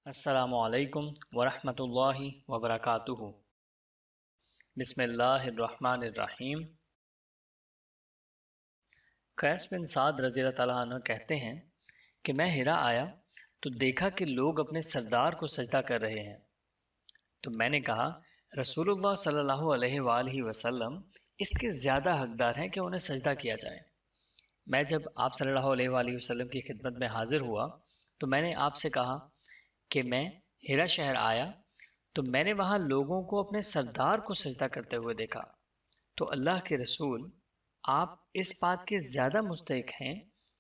السلام علیکم ورحمۃ اللہ وبرکاتہ۔ بسم اللہ الرحمن الرحیم۔ قیس بن سعد رضی اللہ تعالیٰ عنہ کہتے ہیں کہ میں ہرا آیا تو دیکھا کہ لوگ اپنے سردار کو سجدہ کر رہے ہیں، تو میں نے کہا رسول اللہ صلی اللہ علیہ وآلہ وسلم اس کے زیادہ حقدار ہیں کہ انہیں سجدہ کیا جائے۔ میں جب آپ صلی اللہ علیہ وآلہ وسلم کی خدمت میں حاضر ہوا تو میں نے آپ سے کہا کہ میں ہرا شہر آیا تو میں نے وہاں لوگوں کو اپنے سردار کو سجدہ کرتے ہوئے دیکھا، تو اللہ کے رسول آپ اس بات کے زیادہ مستحق ہیں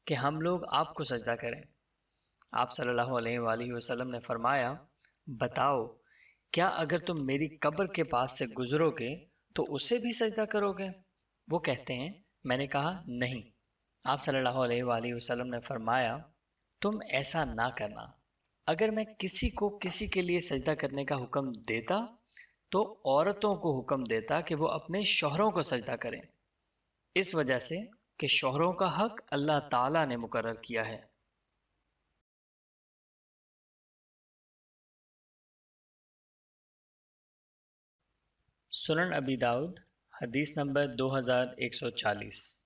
کہ ہم لوگ آپ کو سجدہ کریں۔ آپ صلی اللہ علیہ وآلہ وسلم نے فرمایا بتاؤ کیا اگر تم میری قبر کے پاس سے گزرو گے تو اسے بھی سجدہ کرو گے؟ وہ کہتے ہیں میں نے کہا نہیں۔ آپ صلی اللہ علیہ وآلہ وسلم نے فرمایا تم ایسا نہ کرنا، اگر میں کسی کو کسی کے لیے سجدہ کرنے کا حکم دیتا تو عورتوں کو حکم دیتا کہ وہ اپنے شوہروں کو سجدہ کریں، اس وجہ سے کہ شوہروں کا حق اللہ تعالیٰ نے مقرر کیا ہے۔ سنن ابی داؤد حدیث نمبر 2140۔